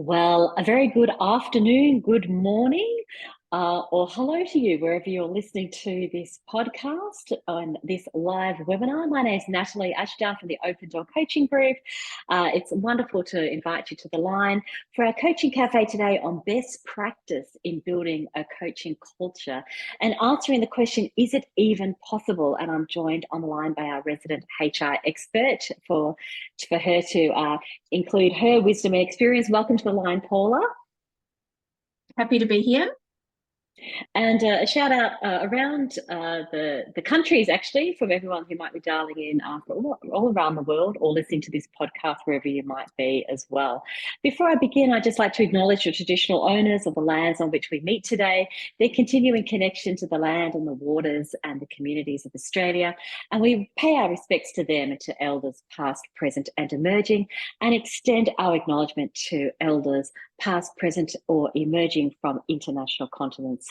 Well, a very good afternoon, good morning, or hello to you wherever you're listening to this podcast on this live webinar. My name is Natalie Ashdown from the Open Door Coaching Group. It's wonderful to invite you to the line for our coaching cafe today on best practice in building a coaching culture and answering the question, is it even possible? And I'm joined on the line by our resident HR expert for her to include her wisdom and experience. Welcome to the line, Paula. Happy to be here. And a shout out around the countries, actually, from everyone who might be dialing in all around the world or listening to this podcast wherever you might be as well. Before I begin, I'd just like to acknowledge the traditional owners of the lands on which we meet today, their continuing connection to the land and the waters and the communities of Australia. And we pay our respects to them and to elders past, present and emerging, and extend our acknowledgement to elders past, present or emerging from international continents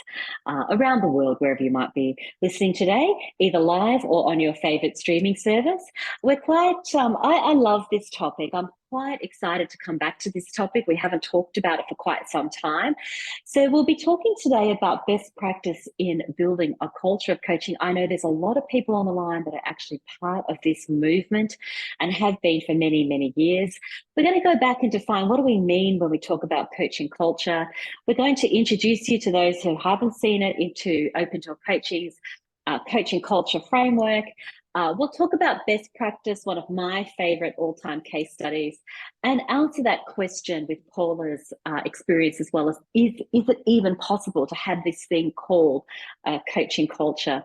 around the world, wherever you might be listening today, either live or on your favourite streaming service. We're quite, I love this topic. I'm quite excited to come back to this topic. We haven't talked about it for quite some time. So we'll be talking today about best practice in building a culture of coaching. I know there's a lot of people on the line that are actually part of this movement and have been for many, many years. We're going to go back and define what do we mean when we talk about coaching culture. We're going to introduce you to those who haven't seen it into Open Door Coaching's Coaching Culture Framework. We'll talk about best practice, one of my favourite all-time case studies, and answer that question with Paula's experience as well as, is it even possible to have this thing called coaching culture?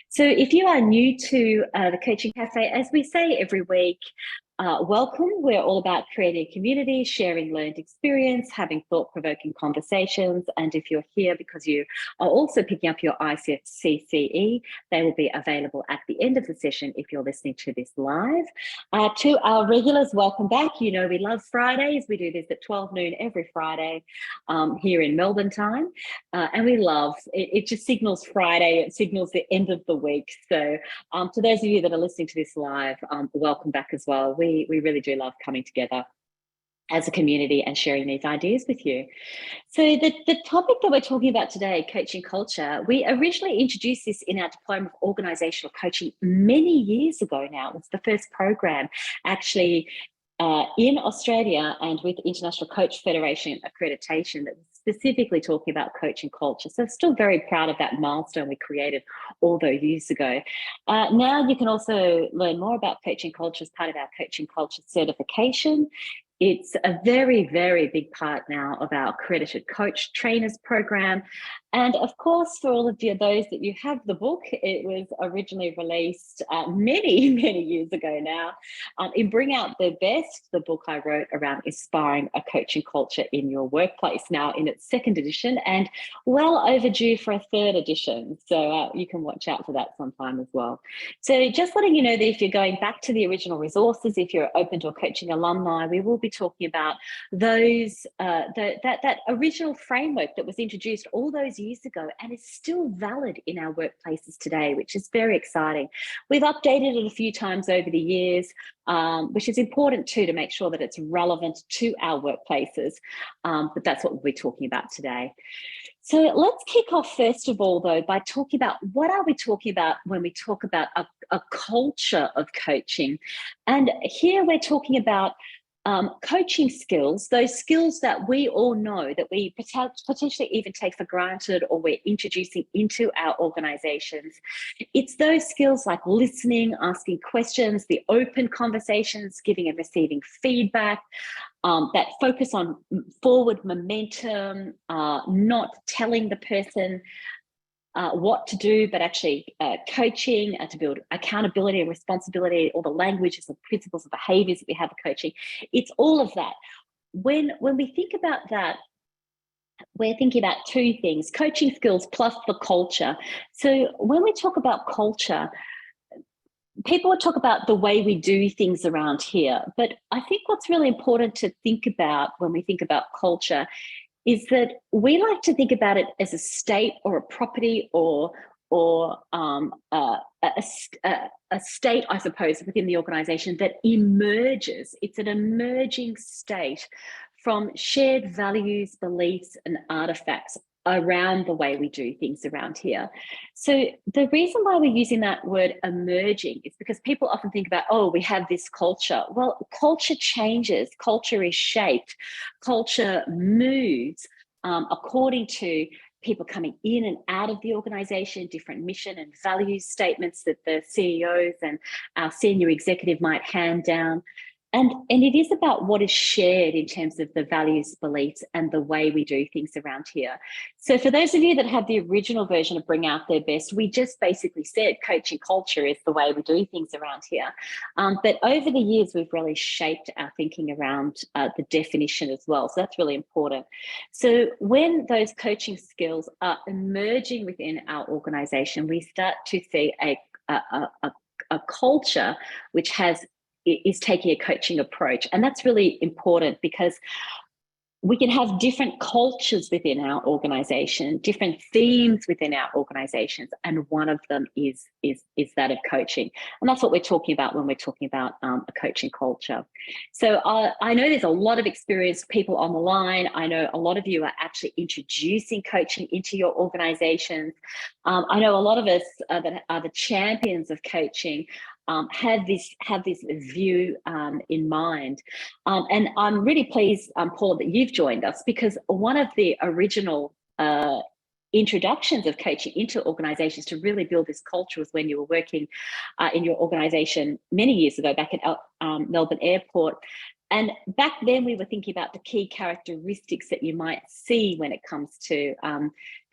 So if you are new to the Coaching Cafe, as we say every week, welcome. We're all about creating a community, sharing learned experience, having thought-provoking conversations. And if you're here because you are also picking up your ICCCE, they will be available at the end of the session if you're listening to this live. To our regulars, welcome back. You know we love Fridays. We do this at 12 noon every Friday here in Melbourne time. And we love, it just signals Friday, it signals the end of the week. So to those of you that are listening to this live, welcome back as well. We really do love coming together as a community and sharing these ideas with you. So the topic that we're talking about today, coaching culture, we originally introduced this in our Diploma of Organisational Coaching many years ago now. It was the first program actually in Australia and with International Coach Federation accreditation that was specifically talking about coaching culture. So still very proud of that milestone we created all those years ago. Now you can also learn more about coaching culture as part of our coaching culture certification. It's a very, very big part now of our accredited coach trainers program. And of course, for all of you, those that you have the book, it was originally released many, many years ago now. In Bring Out the Best, the book I wrote around inspiring a coaching culture in your workplace, now in its second edition and well overdue for a third edition. So you can watch out for that sometime as well. So just letting you know that if you're going back to the original resources, if you're Open Door Coaching alumni, we will be talking about those that original framework that was introduced all those years ago and is still valid in our workplaces today, which is very exciting. We've updated it a few times over the years, which is important too, to make sure that it's relevant to our workplaces. But that's what we'll be talking about today. So let's kick off first of all, though, by talking about what are we talking about when we talk about a culture of coaching. And here we're talking about coaching skills, those skills that we all know that we potentially even take for granted or we're introducing into our organizations. It's those skills like listening, asking questions, the open conversations, giving and receiving feedback, that focus on forward momentum, not telling the person what to do, but actually coaching to build accountability and responsibility, all the languages and principles and behaviors that we have of coaching. It's all of that. When we think about that, we're thinking about two things, coaching skills plus the culture. So when we talk about culture, people will talk about the way we do things around here, but I think what's really important to think about when we think about culture is that we like to think about it as a state or a property or a state, I suppose, within the organisation that emerges. It's an emerging state from shared values, beliefs, and artifacts around the way we do things around here. So the reason why we're using that word emerging is because people often think about, oh, we have this culture. Well, culture changes, culture is shaped, culture moves according to people coming in and out of the organization, different mission and value statements that the CEOs and our senior executive might hand down. And it is about what is shared in terms of the values, beliefs, and the way we do things around here. So for those of you that have the original version of Bring Out Their Best, we just basically said coaching culture is the way we do things around here. But over the years, we've really shaped our thinking around the definition as well. So that's really important. So when those coaching skills are emerging within our organization, we start to see a culture which is taking a coaching approach. And that's really important because we can have different cultures within our organization, different themes within our organizations, and one of them is that of coaching. And that's what we're talking about when we're talking about a coaching culture. So I know there's a lot of experienced people on the line. I know a lot of you are actually introducing coaching into your organizations. I know a lot of us that are the champions of coaching have this view in mind. And I'm really pleased, Paula, that you've joined us, because one of the original introductions of coaching into organizations to really build this culture was when you were working in your organization many years ago back at Melbourne Airport. And back then we were thinking about the key characteristics that you might see when it comes to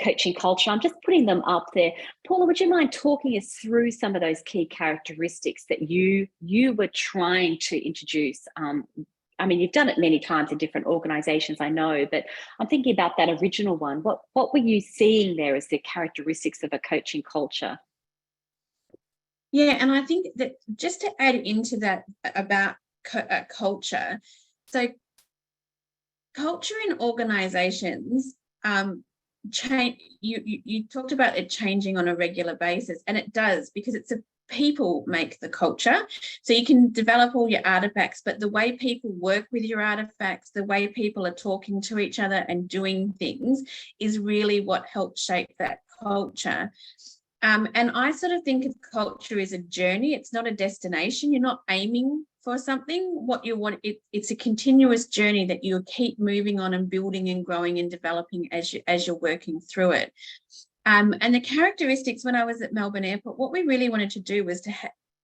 coaching culture. I'm just putting them up there. Paula, would you mind talking us through some of those key characteristics that you were trying to introduce? I mean, you've done it many times in different organizations, I know, but I'm thinking about that original one. What were you seeing there as the characteristics of a coaching culture? Yeah, and I think that just to add into that about culture, so culture in organizations change. You talked about it changing on a regular basis, and it does, because it's people make the culture. So you can develop all your artifacts, but the way people work with your artifacts, the way people are talking to each other and doing things is really what helps shape that culture. And I sort of think of culture as a journey. It's not a destination. You're not aiming for something. What you want, it's a continuous journey that you keep moving on and building and growing and developing as you're working through it. And the characteristics, when I was at Melbourne Airport, what we really wanted to do was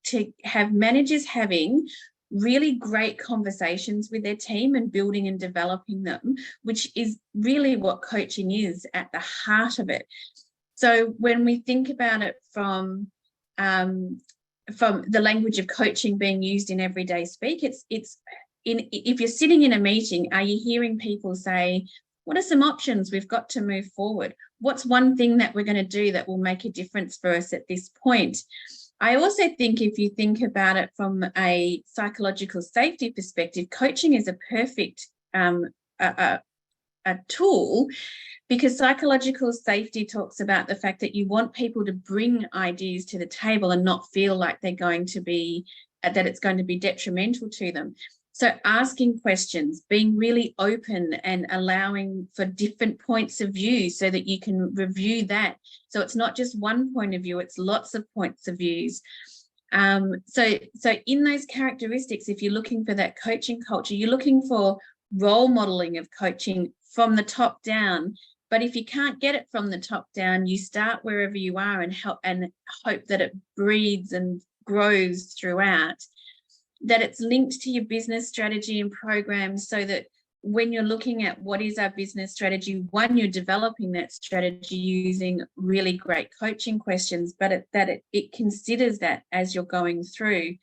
to have managers having really great conversations with their team and building and developing them, which is really what coaching is at the heart of it. So when we think about it from the language of coaching being used in everyday speak, if you're sitting in a meeting, are you hearing people say, what are some options we've got to move forward? What's one thing that we're going to do that will make a difference for us at this point? I also think if you think about it from a psychological safety perspective, coaching is a perfect a tool, because psychological safety talks about the fact that you want people to bring ideas to the table and not feel like they're going to be, that it's going to be detrimental to them. So asking questions, being really open and allowing for different points of view so that you can review that. So it's not just one point of view, it's lots of points of views. So in those characteristics, if you're looking for that coaching culture, you're looking for role modeling of coaching from the top down. But if you can't get it from the top down, you start wherever you are and hope that it breathes and grows throughout, that it's linked to your business strategy and programs, so that when you're looking at what is our business strategy, one, you're developing that strategy using really great coaching questions, but it considers that as you're going through,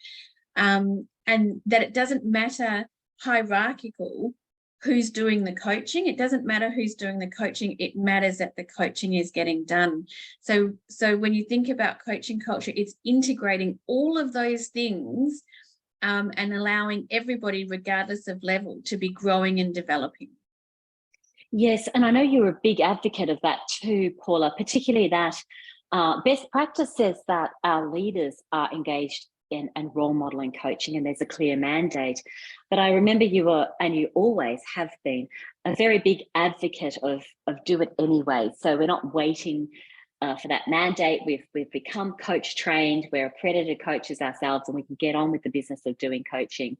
and that it doesn't matter hierarchical who's doing the coaching. It doesn't matter who's doing the coaching. It matters that the coaching is getting done. So when you think about coaching culture, it's integrating all of those things and allowing everybody, regardless of level, to be growing and developing. Yes, and I know you're a big advocate of that too, Paula, particularly that best practice says that our leaders are engaged and role modeling coaching, and there's a clear mandate. But I remember you were, and you always have been, a very big advocate of do it anyway. So we're not waiting for that mandate. We've become coach trained, we're accredited coaches ourselves, and we can get on with the business of doing coaching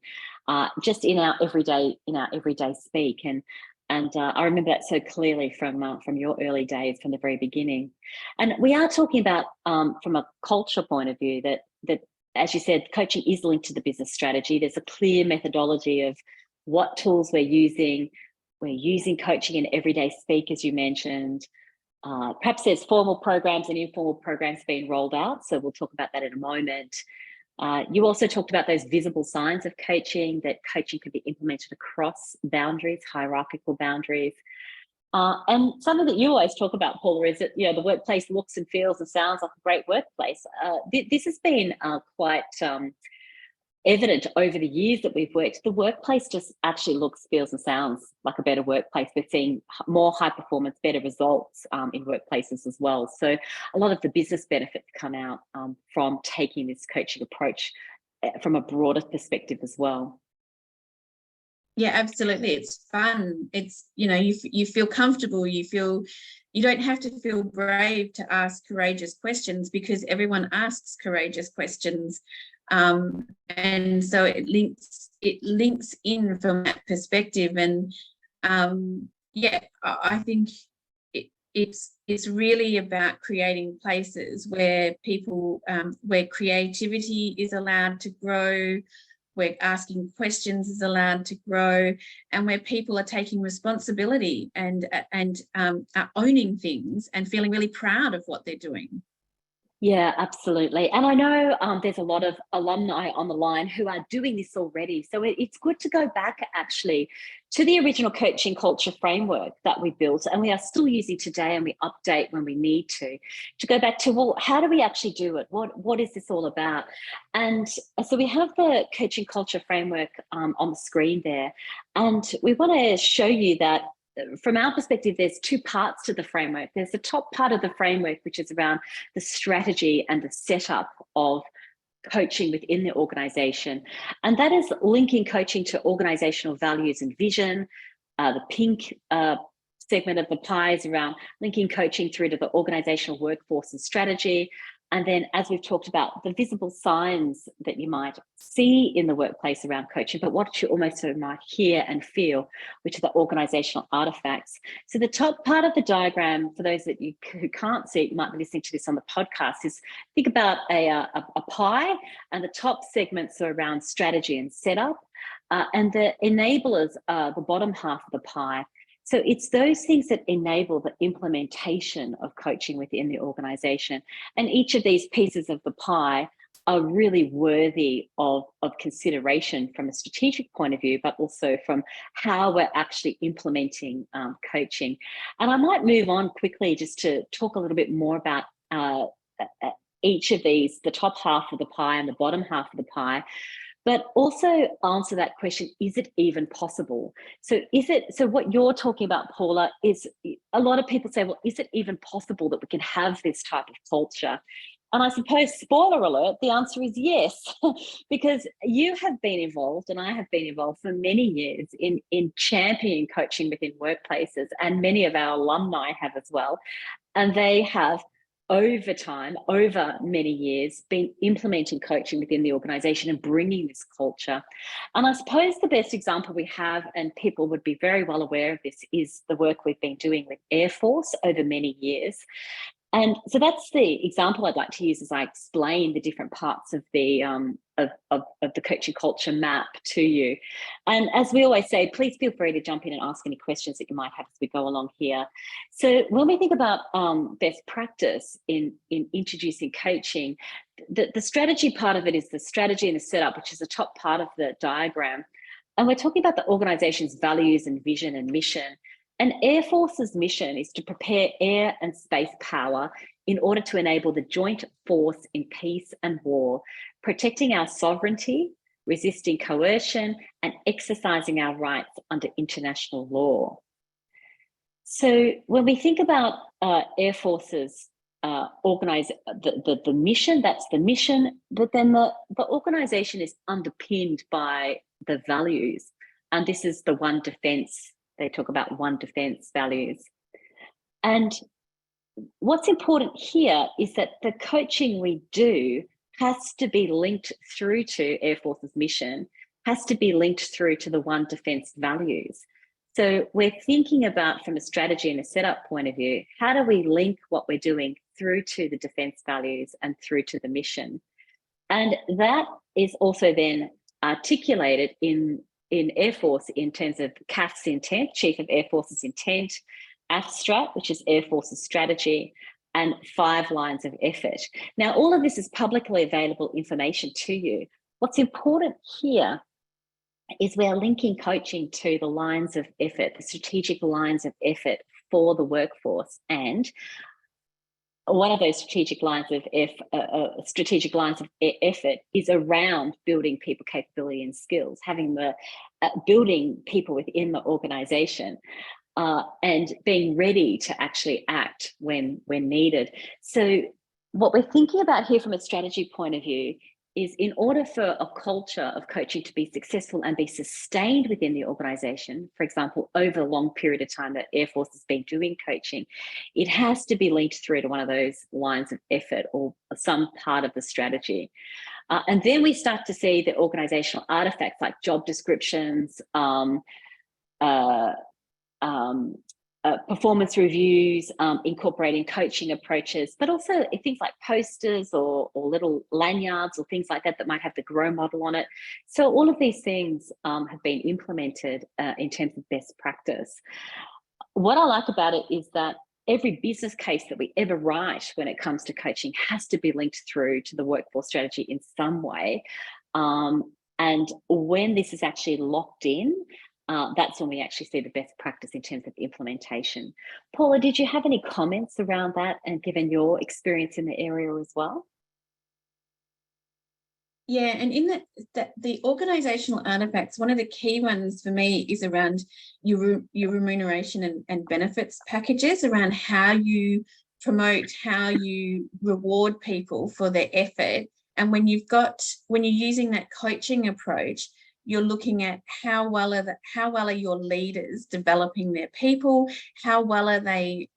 just in our everyday speak. And I remember that so clearly from your early days, from the very beginning. And we are talking about from a culture point of view that as you said, coaching is linked to the business strategy. There's a clear methodology of what tools we're using. We're using coaching in everyday speak, as you mentioned. Perhaps there's formal programs and informal programs being rolled out. So we'll talk about that in a moment. You also talked about those visible signs of coaching, that coaching can be implemented across boundaries, hierarchical boundaries. And something that you always talk about, Paula, is that the workplace looks and feels and sounds like a great workplace. This has been quite evident over the years that we've worked. The workplace just actually looks, feels and sounds like a better workplace. We're seeing more high performance, better results in workplaces as well. So a lot of the business benefits come out from taking this coaching approach from a broader perspective as well. Yeah, absolutely. It's fun. It's, you feel comfortable. You don't have to feel brave to ask courageous questions, because everyone asks courageous questions. And so it links in from that perspective. And I think it's really about creating places where people, where creativity is allowed to grow, where asking questions is allowed to grow, and where people are taking responsibility and are owning things and feeling really proud of what they're doing. Yeah, absolutely. And I know there's a lot of alumni on the line who are doing this already. So it's good to go back actually to the original coaching culture framework that we built, and we are still using today, and we update when we need to go back to, well, how do we actually do it? What is this all about? And so we have the coaching culture framework on the screen there. And we want to show you that from our perspective, there's two parts to the framework. There's the top part of the framework, which is around the strategy and the setup of coaching within the organization. And that is linking coaching to organizational values and vision. The pink segment of the pie is around linking coaching through to the organizational workforce and strategy. And then, as we've talked about, the visible signs that you might see in the workplace around coaching, but what you almost might hear and feel, which are the organizational artifacts. So the top part of the diagram, for those that who can't see it, you might be listening to this on the podcast, is think about a pie, and the top segments are around strategy and setup, and the enablers are the bottom half of the pie. So it's those things that enable the implementation of coaching within the organization. And each of these pieces of the pie are really worthy of consideration from a strategic point of view, but also from how we're actually implementing coaching. And I might move on quickly just to talk a little bit more about each of these, the top half of the pie and the bottom half of the pie, but also answer that question, is it even possible? So what you're talking about, Paula, is a lot of people say, well, is it even possible that we can have this type of culture? And I suppose, spoiler alert, the answer is yes, because you have been involved, and I have been involved for many years in championing coaching within workplaces, and many of our alumni have as well. And they have, over time, over many years, been implementing coaching within the organization and bringing this culture. And I suppose the best example we have, and people would be very well aware of this, is the work we've been doing with Air Force over many years. And so that's the example I'd like to use as I explain the different parts of the coaching culture map to you. And as we always say, please feel free to jump in and ask any questions that you might have as we go along here. So when we think about best practice in introducing coaching, the strategy part of it is the strategy and the setup, which is the top part of the diagram. And we're talking about the organization's values and vision and mission. And Air Force's mission is to prepare air and space power in order to enable the joint force in peace and war, protecting our sovereignty, resisting coercion, and exercising our rights under international law. So when we think about Air Force's organize the mission, that's the mission, but then the organization is underpinned by the values. And this is the one defense, they talk about one defense values. And what's important here is that the coaching we do has to be linked through to Air Force's mission, has to be linked through to the one defense values. So we're thinking about, from a strategy and a setup point of view, how do we link what we're doing through to the defense values and through to the mission? And that is also then articulated in Air Force in terms of CAF's intent, Chief of Air Force's intent, AFSTRAT, which is Air Force's strategy, and 5 lines of effort. Now, all of this is publicly available information to you. What's important here is we're linking coaching to the lines of effort, the strategic lines of effort for the workforce. And one of those strategic lines of effort is around building people capability and skills, having the building people within the organization, and being ready to actually act when needed. So what we're thinking about here from a strategy point of view is, in order for a culture of coaching to be successful and be sustained within the organization, for example, over a long period of time that Air Force has been doing coaching, it has to be linked through to one of those lines of effort or some part of the strategy. And then we start to see the organizational artifacts like job descriptions, performance reviews, incorporating coaching approaches, but also things like posters or little lanyards or things like that might have the GROW model on it. So all of these things have been implemented in terms of best practice. What I like about it is that every business case that we ever write when it comes to coaching has to be linked through to the workforce strategy in some way. And when this is actually locked in, that's when we actually see the best practice in terms of implementation. Paula, did you have any comments around that, and given your experience in the area as well? Yeah, and in the organisational artifacts, one of the key ones for me is around your remuneration and benefits packages, around how you promote, how you reward people for their effort. And when you're using that coaching approach, you're looking at how well are your leaders developing their people, how well are they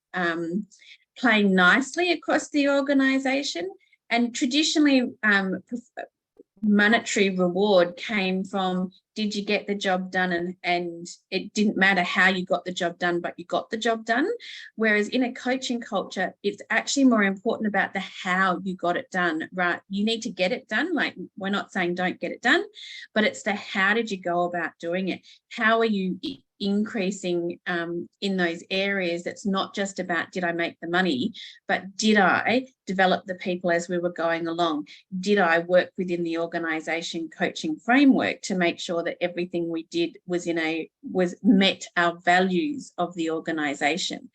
playing nicely across the organisation. And traditionally, monetary reward came from, did you get the job done, and it didn't matter how you got the job done, but you got the job done. Whereas in a coaching culture, it's actually more important about the how you got it done, right? You need to get it done. Like, we're not saying don't get it done, but it's the how did you go about doing it? How are you increasing in those areas? It's not just about, did I make the money, but did I develop the people as we were going along? Did I work within the organisation coaching framework to make sure that everything we did was met our values of the organisation?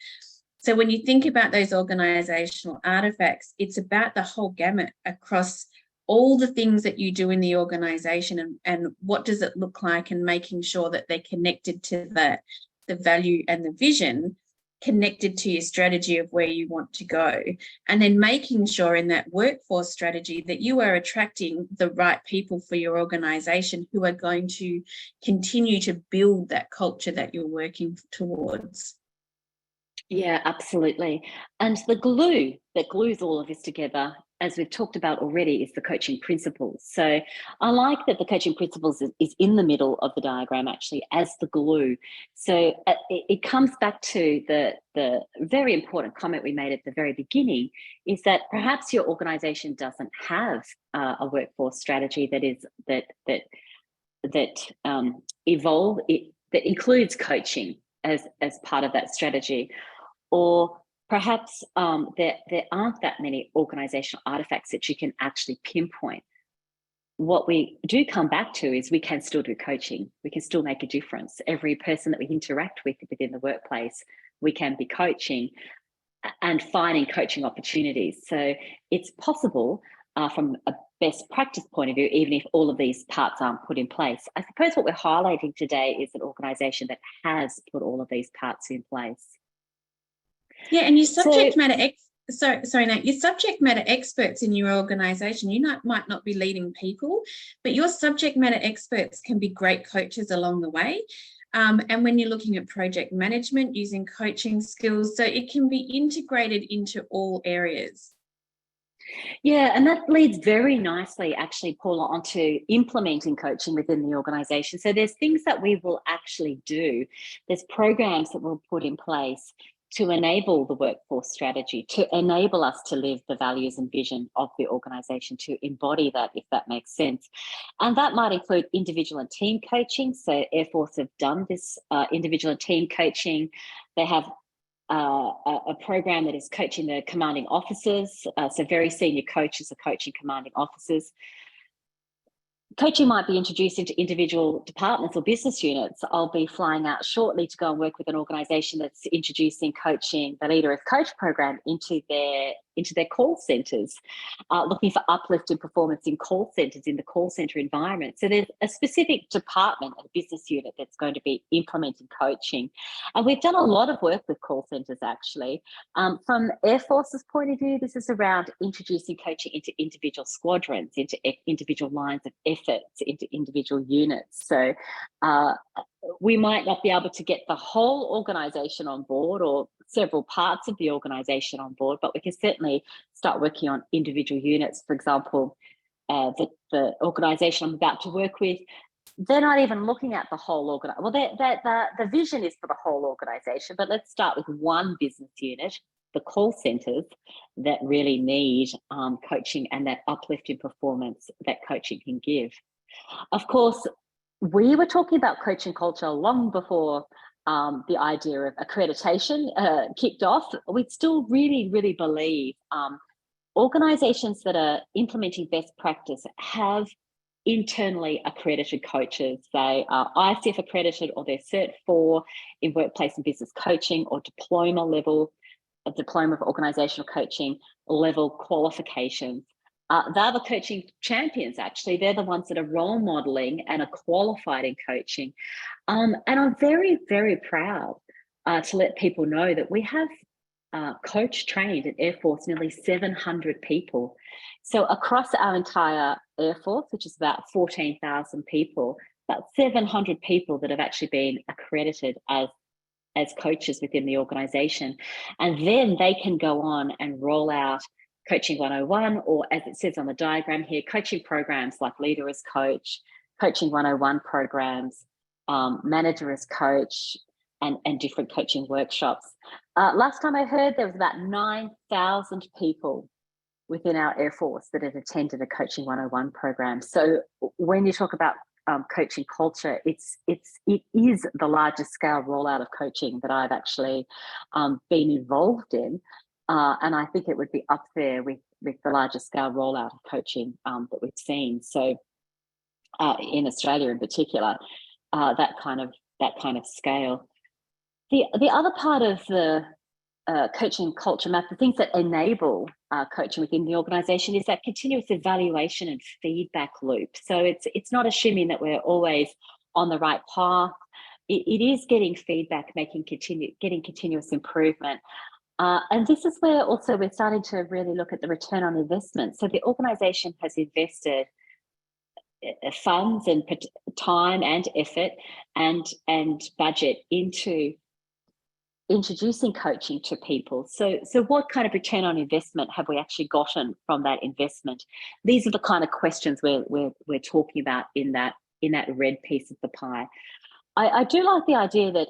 So when you think about those organisational artifacts, it's about the whole gamut across all the things that you do in the organisation, and what does it look like, and making sure that they're connected to the value and the vision, connected to your strategy of where you want to go, and then making sure in that workforce strategy that you are attracting the right people for your organisation who are going to continue to build that culture that you're working towards. Yeah, absolutely. And the glue that glues all of this together, as we've talked about already, is the coaching principles. So I like that the coaching principles is in the middle of the diagram, actually, as the glue. So it comes back to the very important comment we made at the very beginning, is that perhaps your organisation doesn't have a workforce strategy that includes coaching as part of that strategy. Or perhaps there aren't that many organisational artifacts that you can actually pinpoint. What we do come back to is we can still do coaching. We can still make a difference. Every person that we interact with within the workplace, we can be coaching and finding coaching opportunities. So it's possible from a best practice point of view, even if all of these parts aren't put in place. I suppose what we're highlighting today is an organisation that has put all of these parts in place. Yeah, and your subject matter sorry, Nat, your subject matter experts in your organisation, might not be leading people, but your subject matter experts can be great coaches along the way. And when you're looking at project management, using coaching skills, so it can be integrated into all areas. Yeah, and that leads very nicely, actually, Paula, onto implementing coaching within the organisation. So there's things that we will actually do. There's programs that we'll put in place to enable the workforce strategy, to enable us to live the values and vision of the organisation, to embody that, if that makes sense. And that might include individual and team coaching. So Air Force have done this individual and team coaching. They have a program that is coaching the commanding officers. So very senior coaches are coaching commanding officers. Coaching might be introduced into individual departments or business units. I'll be flying out shortly to go and work with an organisation that's introducing coaching, the Leader as Coach program, into their call centres, looking for uplift in performance in call centres, in the call centre environment. So there's a specific department, a business unit that's going to be implementing coaching. And we've done a lot of work with call centres, actually. From Air Force's point of view, this is around introducing coaching into individual squadrons, into individual lines of efforts, into individual units. So we might not be able to get the whole organisation on board or several parts of the organisation on board, but we can certainly start working on individual units. For example, the organisation I'm about to work with, they're not even looking at the whole organisation. Well, the vision is for the whole organisation, but let's start with one business unit, the call centres, that really need coaching and that uplift in performance that coaching can give. Of course, we were talking about coaching culture long before the idea of accreditation kicked off. We still really, really believe organisations that are implementing best practice have internally accredited coaches. They are ICF accredited, or they're Cert 4 in workplace and business coaching, or diploma level, a Diploma of Organisational Coaching level qualifications. They're the coaching champions, actually. They're the ones that are role modelling and are qualified in coaching. And I'm very, very proud to let people know that we have coach trained at Air Force nearly 700 people. So across our entire Air Force, which is about 14,000 people, about 700 people that have actually been accredited as coaches within the organisation. And then they can go on and roll out Coaching 101, or as it says on the diagram here, coaching programs like Leader as Coach, Coaching 101 programs, Manager as Coach, and different coaching workshops. Last time I heard, there was about 9,000 people within our Air Force that had attended a Coaching 101 program. So when you talk about coaching culture, it is the largest scale rollout of coaching that I've actually been involved in. And I think it would be up there with the largest scale rollout of coaching that we've seen. So in Australia in particular, that kind of scale. The other part of the coaching culture map, the things that enable coaching within the organisation, is that continuous evaluation and feedback loop. So it's not assuming that we're always on the right path. It is getting feedback, getting continuous improvement. And this is where also we're starting to really look at the return on investment. So the organisation has invested funds and time and effort and budget into introducing coaching to people. So what kind of return on investment have we actually gotten from that investment? These are the kind of questions we're talking about in that red piece of the pie. I do like the idea that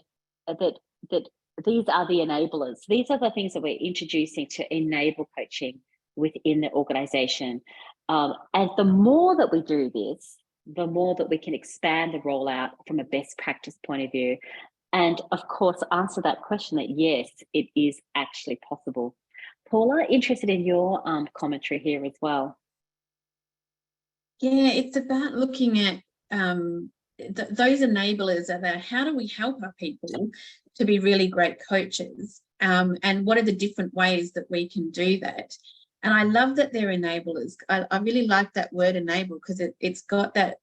these are the enablers. These are the things that we're introducing to enable coaching within the organisation. And the more that we do this, the more that we can expand the rollout from a best practice point of view. And of course, answer that question that yes, it is actually possible. Paula, interested in your commentary here as well. Yeah, it's about looking at those enablers about how do we help our people to be really great coaches, and what are the different ways that we can do that. And I love that they're enablers. I really like that word enable, because it's got that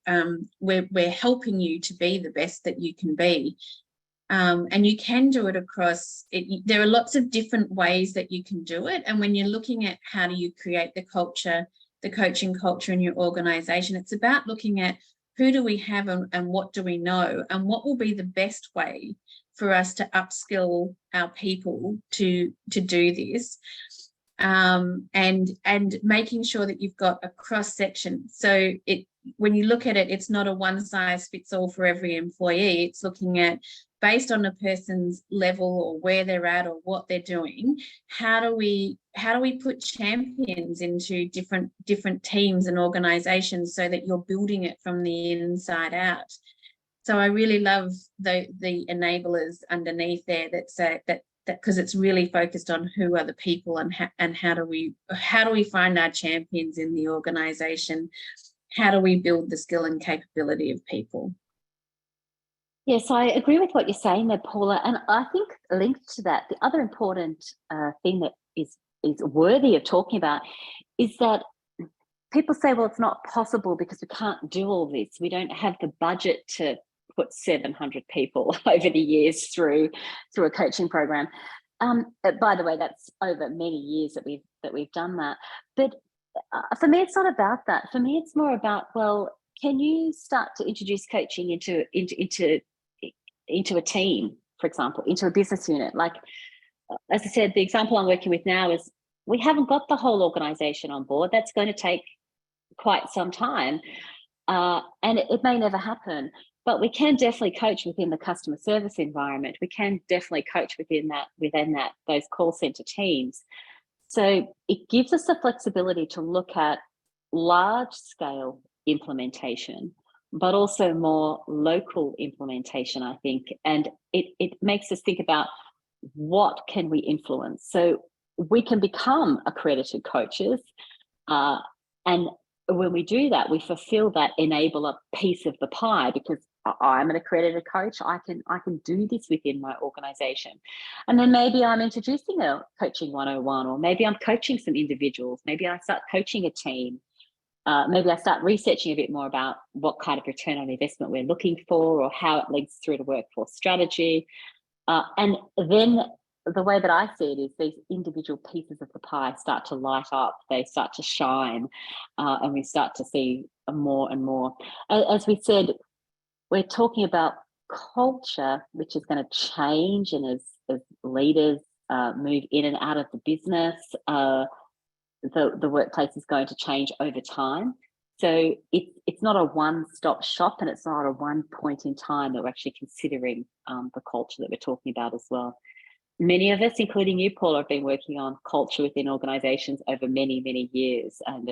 we're helping you to be the best that you can be. And you can do it across it. There are lots of different ways that you can do it. And when you're looking at how do you create the culture, the coaching culture in your organization, it's about looking at who do we have and what do we know, and what will be the best way for us to upskill our people to do this. And making sure that you've got a cross section. So when you look at it, it's not a one size fits all for every employee. It's looking at, based on a person's level or where they're at or what they're doing, how do we put champions into different teams and organizations so that you're building it from the inside out. So I really love the enablers underneath there that because it's really focused on who are the people and how do we find our champions in the organization? How do we build the skill and capability of people? Yes, I agree with what you're saying there, Paula. And I think linked to that, the other important thing that is worthy of talking about is that people say, well, it's not possible because we can't do all this. We don't have the budget to put 700 people over the years through a coaching program. By the way, that's over many years that we've done that. But for me, it's not about that. For me, it's more about, well, can you start to introduce coaching into a team, for example, into a business unit? Like, as I said, the example I'm working with now is we haven't got the whole organization on board. That's going to take quite some time, and it may never happen. But we can definitely coach within the customer service environment. We can definitely coach within those call center teams. So it gives us the flexibility to look at large scale implementation, but also more local implementation, I think. And it makes us think about what can we influence. So we can become accredited coaches, and when we do that, we fulfill that enabler piece of the pie, because I'm an accredited coach. I can do this within my organization. And then maybe I'm introducing a coaching 101, or maybe I'm coaching some individuals. Maybe I start coaching a team. Maybe I start researching a bit more about what kind of return on investment we're looking for, or how it links through to workforce strategy. And then the way that I see it is these individual pieces of the pie start to light up, they start to shine, and we start to see more and more. As we said, we're talking about culture, which is going to change, and as leaders move in and out of the business, the workplace is going to change over time. So it's not a one-stop shop, and it's not a one point in time that we're actually considering the culture that we're talking about as well. Many of us, including you, Paula, have been working on culture within organisations over many, many years, and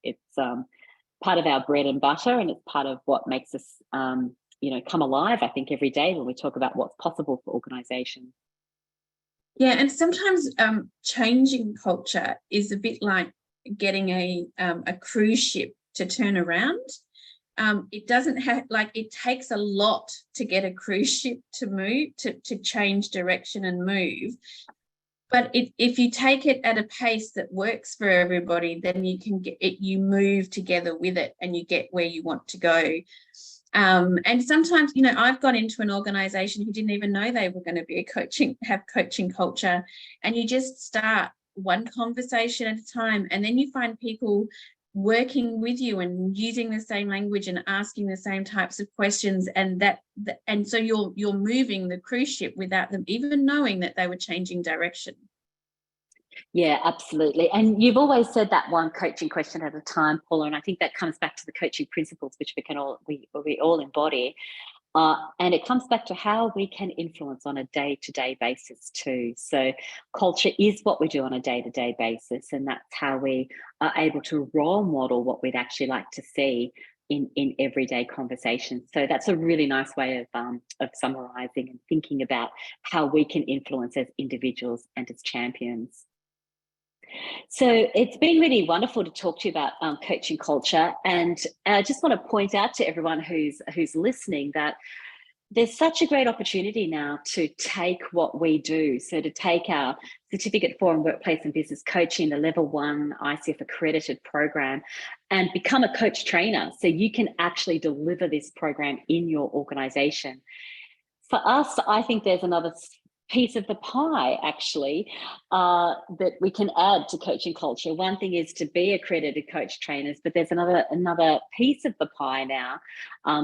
it's part of our bread and butter, and it's part of what makes us come alive, I think, every day when we talk about what's possible for organisations. Yeah, and sometimes changing culture is a bit like getting a cruise ship to turn around. It doesn't have, it takes a lot to get a cruise ship to move, to change direction and move. But if you take it at a pace that works for everybody, then you can you move together with it, and you get where you want to go. And sometimes, I've gone into an organization who didn't even know they were going to have coaching culture, and you just start one conversation at a time, and then you find people working with you and using the same language and asking the same types of questions, and so you're moving the cruise ship without them even knowing that they were changing direction. Yeah, absolutely. And you've always said that one coaching question at a time, Paula, and I think that comes back to the coaching principles, which we all embody. And it comes back to how we can influence on a day-to-day basis too. So culture is what we do on a day-to-day basis, and that's how we are able to role model what we'd actually like to see in everyday conversations. So that's a really nice way of summarizing and thinking about how we can influence as individuals and as champions. So it's been really wonderful to talk to you about coaching culture, and I just want to point out to everyone who's listening that there's such a great opportunity now to take what we do. So to take our Certificate for Workplace and Business Coaching, the Level 1 ICF accredited program, and become a coach trainer. So you can actually deliver this program in your organisation. For us, I think there's another piece of the pie, actually, that we can add to coaching culture. One thing is to be accredited coach trainers, but there's another piece of the pie now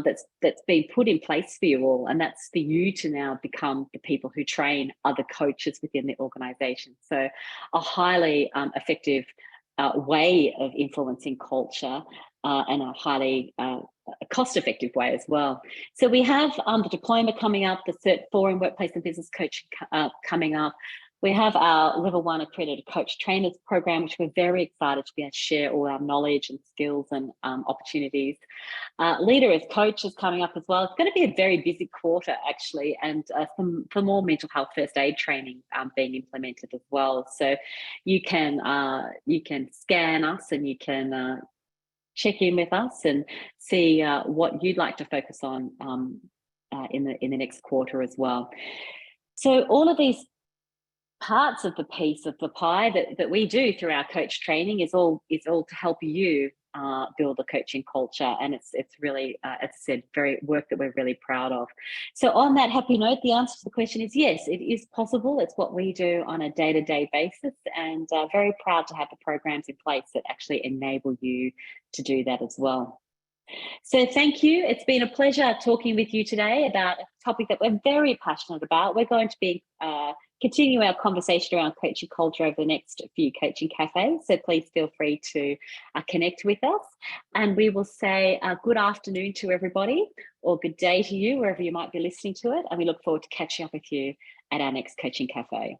that's been put in place for you all, and that's for you to now become the people who train other coaches within the organisation. So a highly effective way of influencing culture, and a highly cost-effective way as well. So we have the diploma coming up, the Cert 4 in Workplace and Business Coaching coming up. We have our Level 1 Accredited Coach Trainers program, which we're very excited to be able to share all our knowledge and skills and opportunities. Leader as Coach is coming up as well. It's going to be a very busy quarter, actually, and some more mental health first aid training being implemented as well. So you can scan us and you can check in with us and see what you'd like to focus on in the next quarter as well. So all of these parts of the piece of the pie that we do through our coach training is all to help you build a coaching culture, and it's really, as I said, very work that we're really proud of. So on that happy note, the answer to the question is yes, it is possible. It's what we do on a day-to-day basis, and very proud to have the programs in place that actually enable you to do that as well. So thank you. It's been a pleasure talking with you today about a topic that we're very passionate about. We're going to be continue our conversation around coaching culture over the next few coaching cafes. So please feel free to connect with us. And we will say good afternoon to everybody, or good day to you, wherever you might be listening to it. And we look forward to catching up with you at our next coaching cafe.